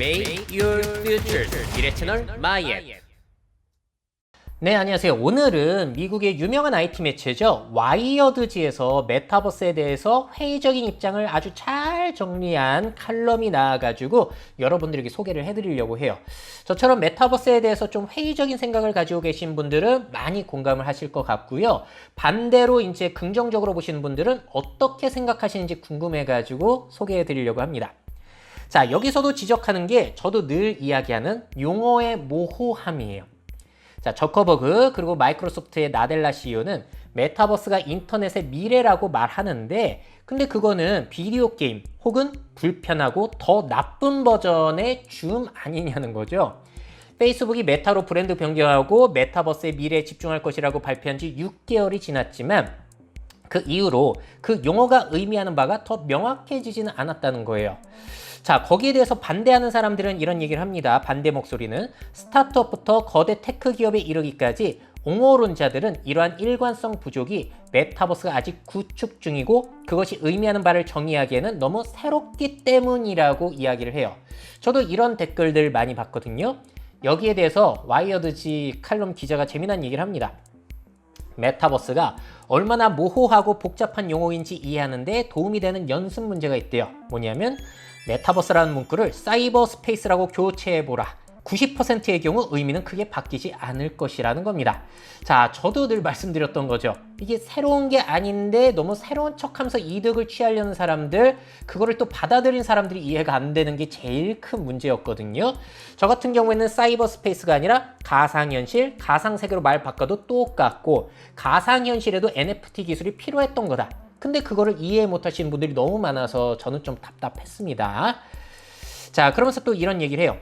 Make your future 미래 채널 마이앱. 네, 안녕하세요. 오늘은 미국의 유명한 IT 매체죠. 와이어드지에서 메타버스에 대해서 회의적인 입장을 아주 잘 정리한 칼럼이 나와가지고 여러분들에게 소개를 해드리려고 해요. 저처럼 메타버스에 대해서 좀 회의적인 생각을 가지고 계신 분들은 많이 공감을 하실 것 같고요. 반대로 이제 긍정적으로 보시는 분들은 어떻게 생각하시는지 궁금해가지고 소개해드리려고 합니다. 자, 여기서도 지적하는 게 저도 늘 이야기하는 용어의 모호함이에요. 자, 저커버그 그리고 마이크로소프트의 나델라 CEO는 메타버스가 인터넷의 미래라고 말하는데, 근데 그거는 비디오 게임 혹은 불편하고 더 나쁜 버전의 줌 아니냐는 거죠. 페이스북이 메타로 브랜드 변경하고 메타버스의 미래에 집중할 것이라고 발표한 지 6개월이 지났지만 그 이후로 그 용어가 의미하는 바가 더 명확해지지는 않았다는 거예요. 자, 거기에 대해서 반대하는 사람들은 이런 얘기를 합니다. 반대 목소리는 스타트업부터 거대 테크 기업에 이르기까지 옹호론자들은 이러한 일관성 부족이 메타버스가 아직 구축 중이고 그것이 의미하는 바를 정의하기에는 너무 새롭기 때문이라고 이야기를 해요. 저도 이런 댓글들 많이 봤거든요. 여기에 대해서 와이어드지 칼럼 기자가 재미난 얘기를 합니다. 메타버스가 얼마나 모호하고 복잡한 용어인지 이해하는 데 도움이 되는 연습 문제가 있대요. 뭐냐면 메타버스라는 문구를 사이버 스페이스라고 교체해보라. 90%의 경우 의미는 크게 바뀌지 않을 것이라는 겁니다. 자, 저도 늘 말씀드렸던 거죠. 이게 새로운 게 아닌데 너무 새로운 척하면서 이득을 취하려는 사람들, 그거를 또 받아들인 사람들이 이해가 안 되는 게 제일 큰 문제였거든요. 저 같은 경우에는 사이버 스페이스가 아니라 가상현실, 가상세계로 말 바꿔도 똑같고 가상현실에도 NFT 기술이 필요했던 거다. 근데 그거를 이해 못하시는 분들이 너무 많아서 저는 좀 답답했습니다. 자, 그러면서 또 이런 얘기를 해요.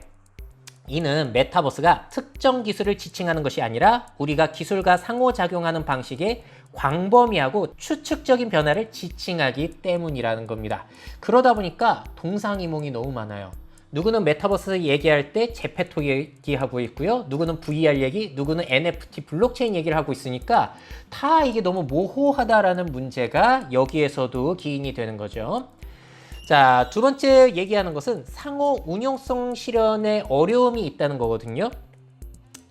이는 메타버스가 특정 기술을 지칭하는 것이 아니라 우리가 기술과 상호작용하는 방식의 광범위하고 추측적인 변화를 지칭하기 때문이라는 겁니다. 그러다 보니까 동상이몽이 너무 많아요. 누구는 메타버스 얘기할 때 제페토 얘기하고 있고요. 누구는 VR 얘기, 누구는 NFT 블록체인 얘기를 하고 있으니까 다 이게 너무 모호하다라는 문제가 여기에서도 기인이 되는 거죠. 자, 두 번째 얘기하는 것은 상호 운용성 실현에 어려움이 있다는 거거든요.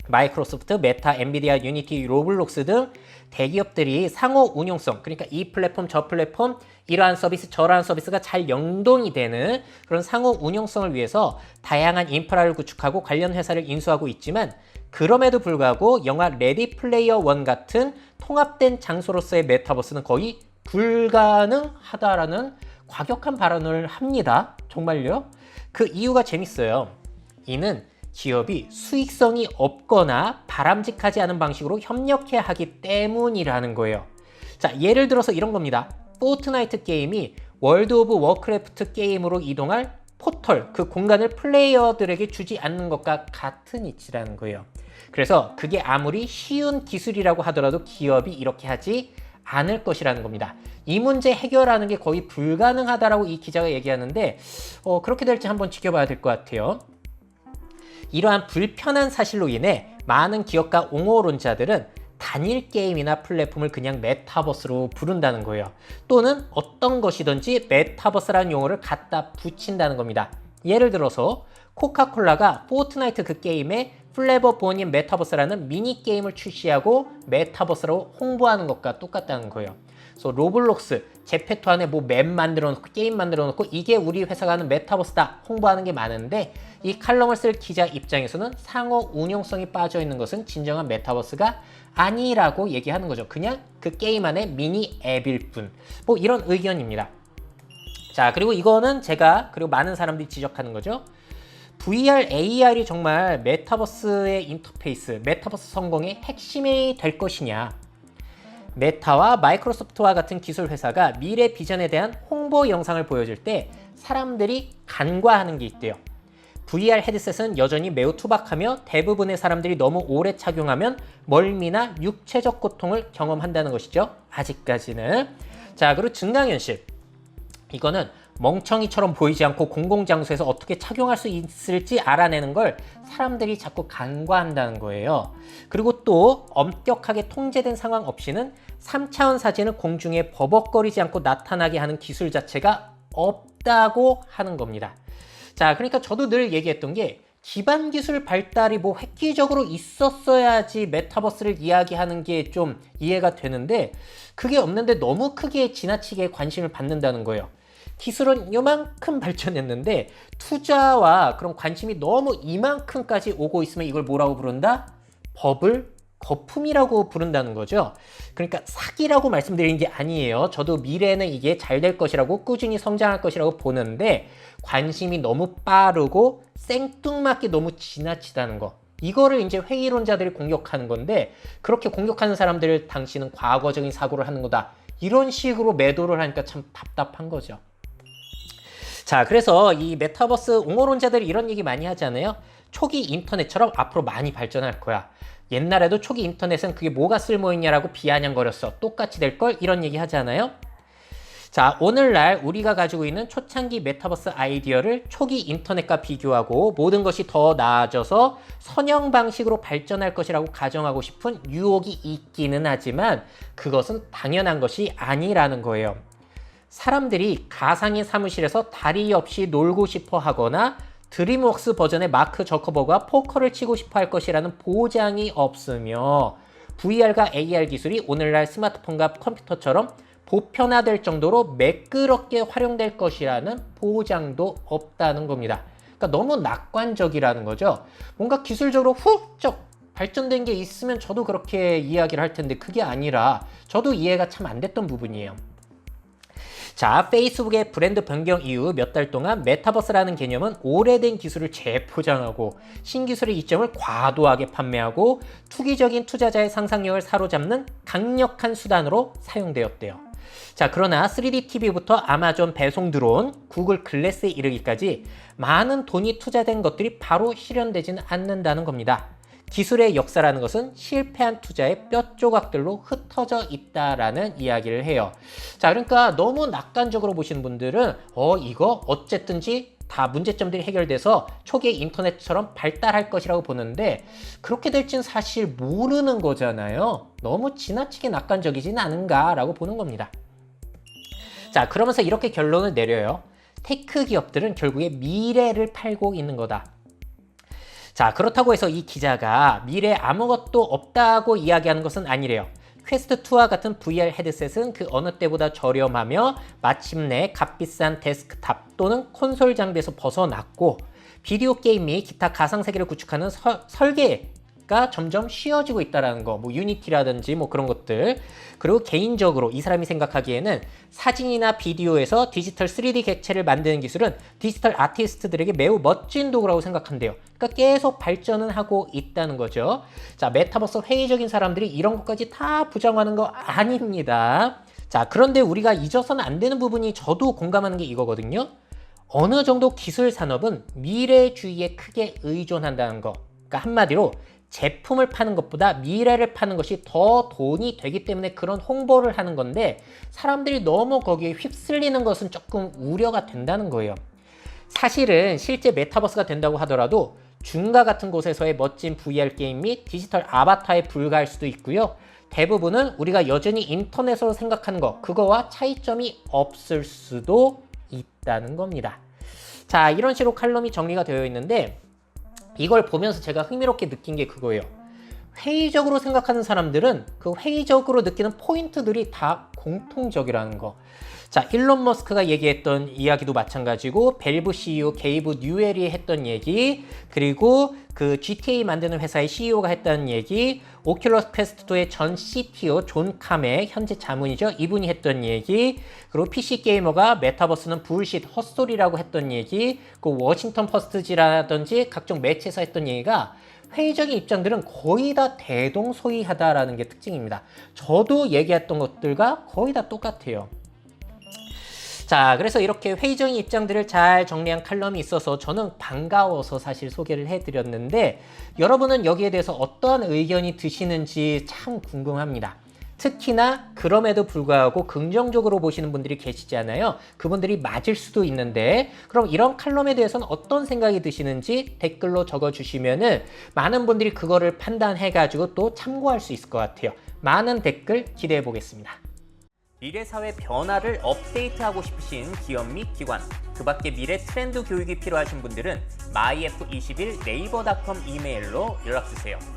마이크로소프트, 메타, 엔비디아, 유니티, 로블록스 등 대기업들이 상호 운용성, 그러니까 이 플랫폼, 저 플랫폼, 이러한 서비스, 저러한 서비스가 잘 연동이 되는 그런 상호 운용성을 위해서 다양한 인프라를 구축하고 관련 회사를 인수하고 있지만 그럼에도 불구하고 영화 레디 플레이어 원 같은 통합된 장소로서의 메타버스는 거의 불가능하다라는 과격한 발언을 합니다. 정말요? 그 이유가 재밌어요. 이는 기업이 수익성이 없거나 바람직하지 않은 방식으로 협력해야 하기 때문이라는 거예요. 자, 예를 들어서 이런 겁니다. 포트나이트 게임이 월드 오브 워크래프트 게임으로 이동할 포털, 그 공간을 플레이어들에게 주지 않는 것과 같은 이치라는 거예요. 그래서 그게 아무리 쉬운 기술이라고 하더라도 기업이 이렇게 하지 않을 것이라는 겁니다. 이 문제 해결하는 게 거의 불가능하다라고 이 기자가 얘기하는데 그렇게 될지 한번 지켜봐야 될 것 같아요. 이러한 불편한 사실로 인해 많은 기업과 옹호론자들은 단일 게임이나 플랫폼을 그냥 메타버스로 부른다는 거예요. 또는 어떤 것이든지 메타버스라는 용어를 갖다 붙인다는 겁니다. 예를 들어서 코카콜라가 포트나이트 그 게임에 플레버 본인 메타버스라는 미니게임을 출시하고 메타버스로 홍보하는 것과 똑같다는 거예요. 그래서 로블록스, 제페토 안에 뭐 맵 만들어 놓고 게임 만들어 놓고 이게 우리 회사가 하는 메타버스다 홍보하는 게 많은데 이 칼럼을 쓸 기자 입장에서는 상호 운용성이 빠져 있는 것은 진정한 메타버스가 아니라고 얘기하는 거죠. 그냥 그 게임 안에 미니 앱일 뿐. 뭐 이런 의견입니다. 자, 그리고 이거는 제가 그리고 많은 사람들이 지적하는 거죠. VR, AR이 정말 메타버스의 인터페이스, 메타버스 성공의 핵심이 될 것이냐. 메타와 마이크로소프트와 같은 기술 회사가 미래 비전에 대한 홍보 영상을 보여줄 때 사람들이 간과하는 게 있대요. VR 헤드셋은 여전히 매우 투박하며 대부분의 사람들이 너무 오래 착용하면 멀미나 육체적 고통을 경험한다는 것이죠. 아직까지는. 자, 그리고 증강현실. 이거는 멍청이처럼 보이지 않고 공공장소에서 어떻게 착용할 수 있을지 알아내는 걸 사람들이 자꾸 간과한다는 거예요. 그리고 또 엄격하게 통제된 상황 없이는 3차원 사진을 공중에 버벅거리지 않고 나타나게 하는 기술 자체가 없다고 하는 겁니다. 자, 그러니까 저도 늘 얘기했던 게 기반 기술 발달이 뭐 획기적으로 있었어야지 메타버스를 이야기하는 게 좀 이해가 되는데 그게 없는데 너무 크게 지나치게 관심을 받는다는 거예요. 기술은 요만큼 발전했는데 투자와 그런 관심이 너무 이만큼까지 오고 있으면 이걸 뭐라고 부른다? 버블? 거품이라고 부른다는 거죠. 그러니까 사기라고 말씀드리는 게 아니에요. 저도 미래에는 이게 잘 될 것이라고 꾸준히 성장할 것이라고 보는데 관심이 너무 빠르고 생뚱맞게 너무 지나치다는 거. 이거를 이제 회의론자들이 공격하는 건데 그렇게 공격하는 사람들 당신은 과거적인 사고를 하는 거다. 이런 식으로 매도를 하니까 참 답답한 거죠. 자, 그래서 이 메타버스 옹호론자들이 이런 얘기 많이 하잖아요. 초기 인터넷처럼 앞으로 많이 발전할 거야. 옛날에도 초기 인터넷은 그게 뭐가 쓸모있냐라고 비아냥거렸어. 똑같이 될 걸 이런 얘기 하잖아요. 자, 오늘날 우리가 가지고 있는 초창기 메타버스 아이디어를 초기 인터넷과 비교하고 모든 것이 더 나아져서 선형 방식으로 발전할 것이라고 가정하고 싶은 유혹이 있기는 하지만 그것은 당연한 것이 아니라는 거예요. 사람들이 가상의 사무실에서 다리 없이 놀고 싶어 하거나 드림웍스 버전의 마크 저커버그가 포커를 치고 싶어 할 것이라는 보장이 없으며 VR과 AR 기술이 오늘날 스마트폰과 컴퓨터처럼 보편화될 정도로 매끄럽게 활용될 것이라는 보장도 없다는 겁니다. 그러니까 너무 낙관적이라는 거죠. 뭔가 기술적으로 훌쩍 발전된 게 있으면 저도 그렇게 이야기를 할 텐데 그게 아니라 저도 이해가 참 안 됐던 부분이에요. 자, 페이스북의 브랜드 변경 이후 몇 달 동안 메타버스라는 개념은 오래된 기술을 재포장하고 신기술의 이점을 과도하게 판매하고 투기적인 투자자의 상상력을 사로잡는 강력한 수단으로 사용되었대요. 자, 그러나 3D TV부터 아마존 배송 드론, 구글 글래스에 이르기까지 많은 돈이 투자된 것들이 바로 실현되지는 않는다는 겁니다. 기술의 역사라는 것은 실패한 투자의 뼈 조각들로 흩어져 있다라는 이야기를 해요. 자, 그러니까 너무 낙관적으로 보시는 분들은 이거 어쨌든지 다 문제점들이 해결돼서 초기 인터넷처럼 발달할 것이라고 보는데 그렇게 될진 사실 모르는 거잖아요. 너무 지나치게 낙관적이진 않은가라고 보는 겁니다. 자, 그러면서 이렇게 결론을 내려요. 테크 기업들은 결국에 미래를 팔고 있는 거다. 자, 그렇다고 해서 이 기자가 미래에 아무것도 없다고 이야기하는 것은 아니래요. 퀘스트2와 같은 VR 헤드셋은 그 어느 때보다 저렴하며 마침내 값비싼 데스크탑 또는 콘솔 장비에서 벗어났고 비디오 게임 및 기타 가상세계를 구축하는 설계가 점점 쉬워지고 있다는 거, 뭐 유니티라든지 뭐 그런 것들. 그리고 개인적으로 이 사람이 생각하기에는 사진이나 비디오에서 디지털 3D 객체를 만드는 기술은 디지털 아티스트들에게 매우 멋진 도구라고 생각한대요. 그러니까 계속 발전은 하고 있다는 거죠. 자, 메타버스 회의적인 사람들이 이런 것까지 다 부정하는 거 아닙니다. 자, 그런데 우리가 잊어서는 안 되는 부분이 저도 공감하는 게 이거거든요. 어느 정도 기술 산업은 미래주의에 크게 의존한다는 거. 그러니까 한마디로 제품을 파는 것보다 미래를 파는 것이 더 돈이 되기 때문에 그런 홍보를 하는 건데 사람들이 너무 거기에 휩쓸리는 것은 조금 우려가 된다는 거예요. 사실은 실제 메타버스가 된다고 하더라도 중과 같은 곳에서의 멋진 VR 게임 및 디지털 아바타에 불과할 수도 있고요. 대부분은 우리가 여전히 인터넷으로 생각하는 것, 그거와 차이점이 없을 수도 있다는 겁니다. 자, 이런 식으로 칼럼이 정리가 되어 있는데 이걸 보면서 제가 흥미롭게 느낀 게 그거예요. 회의적으로 생각하는 사람들은 그 회의적으로 느끼는 포인트들이 다 공통적이라는 거. 자, 일론 머스크가 얘기했던 이야기도 마찬가지고 밸브 CEO 게이브 뉴엘이 했던 얘기, 그리고 그 GTA 만드는 회사의 CEO가 했다는 얘기, 오큘러스 퀘스트2의 전 CTO 존 카메, 현재 자문이죠. 이분이 했던 얘기, 그리고 PC 게이머가 메타버스는 불쉿, 헛소리라고 했던 얘기, 그 워싱턴 포스트지라든지 각종 매체에서 했던 얘기가 회의적인 입장들은 거의 다 대동소이하다라는 게 특징입니다. 저도 얘기했던 것들과 거의 다 똑같아요. 자, 그래서 이렇게 회의적인 입장들을 잘 정리한 칼럼이 있어서 저는 반가워서 사실 소개를 해드렸는데 여러분은 여기에 대해서 어떠한 의견이 드시는지 참 궁금합니다. 특히나 그럼에도 불구하고 긍정적으로 보시는 분들이 계시잖아요. 그분들이 맞을 수도 있는데 그럼 이런 칼럼에 대해서는 어떤 생각이 드시는지 댓글로 적어주시면은 많은 분들이 그거를 판단해가지고 또 참고할 수 있을 것 같아요. 많은 댓글 기대해 보겠습니다. 미래 사회 변화를 업데이트하고 싶으신 기업 및 기관, 그 밖에 미래 트렌드 교육이 필요하신 분들은 myf21 네이버닷컴 이메일로 연락주세요.